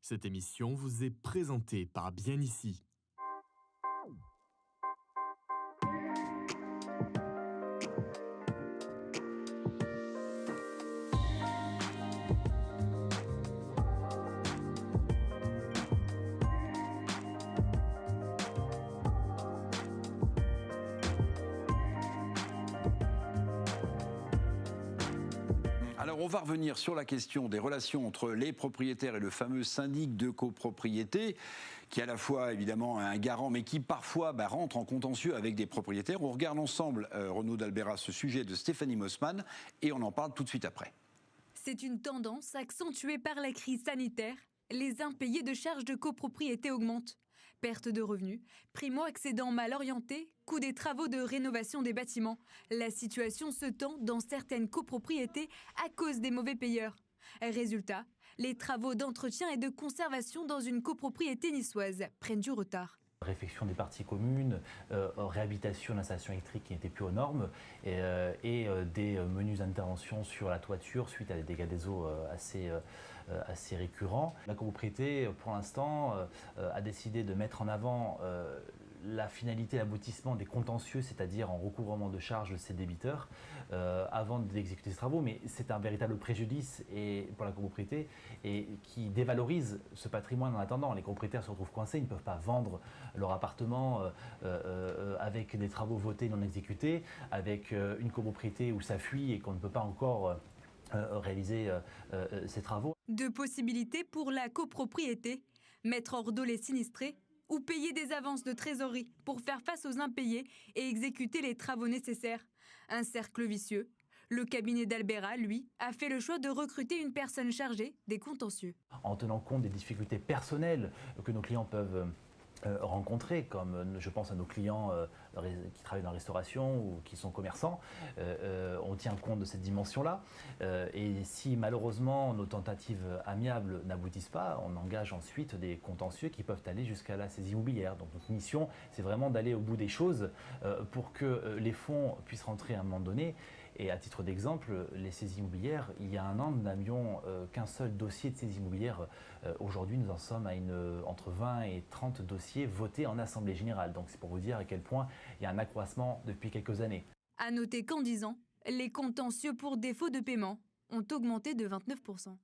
Cette émission vous est présentée par Bien Ici. Alors, on va revenir sur la question des relations entre les propriétaires et le fameux syndic de copropriété, qui est à la fois évidemment un garant, mais qui parfois rentre en contentieux avec des propriétaires. On regarde ensemble, Renaud d'Albera, ce sujet de Stéphanie Mossman, et on en parle tout de suite après. C'est une tendance accentuée par la crise sanitaire. Les impayés de charges de copropriété augmentent. Perte de revenus, primo-accédants mal orientés, coût des travaux de rénovation des bâtiments. La situation se tend dans certaines copropriétés à cause des mauvais payeurs. Résultat, les travaux d'entretien et de conservation dans une copropriété niçoise prennent du retard. Réfection des parties communes, réhabilitation d'installations électriques qui n'étaient plus aux normes et des menus interventions sur la toiture suite à des dégâts des eaux assez récurrents. La copropriété, pour l'instant, a décidé de mettre en avant la finalité, l'aboutissement des contentieux, c'est-à-dire en recouvrement de charges de ses débiteurs, avant d'exécuter ces travaux. Mais c'est un véritable préjudice pour la copropriété et qui dévalorise ce patrimoine en attendant. Les copropriétaires se retrouvent coincés, ils ne peuvent pas vendre leur appartement avec des travaux votés non exécutés, avec une copropriété où ça fuit et qu'on ne peut pas encore réaliser ces travaux. Deux possibilités pour la copropriété, mettre hors d'eau les sinistrés ou payer des avances de trésorerie pour faire face aux impayés et exécuter les travaux nécessaires. Un cercle vicieux. Le cabinet d'Albera, lui, a fait le choix de recruter une personne chargée des contentieux. En tenant compte des difficultés personnelles que nos clients peuvent rencontrer, comme je pense à nos clients qui travaillent dans la restauration ou qui sont commerçants, on tient compte de cette dimension-là. Et si malheureusement nos tentatives amiables n'aboutissent pas, on engage ensuite des contentieux qui peuvent aller jusqu'à la saisie immobilière. Donc notre mission, c'est vraiment d'aller au bout des choses pour que les fonds puissent rentrer à un moment donné. Et à titre d'exemple, les saisies immobilières, il y a un an, nous n'avions qu'un seul dossier de saisie immobilière. Aujourd'hui, nous en sommes à entre 20 et 30 dossiers votés en Assemblée Générale. Donc c'est pour vous dire à quel point il y a un accroissement depuis quelques années. À noter qu'en 10 ans, les contentieux pour défaut de paiement ont augmenté de 29%.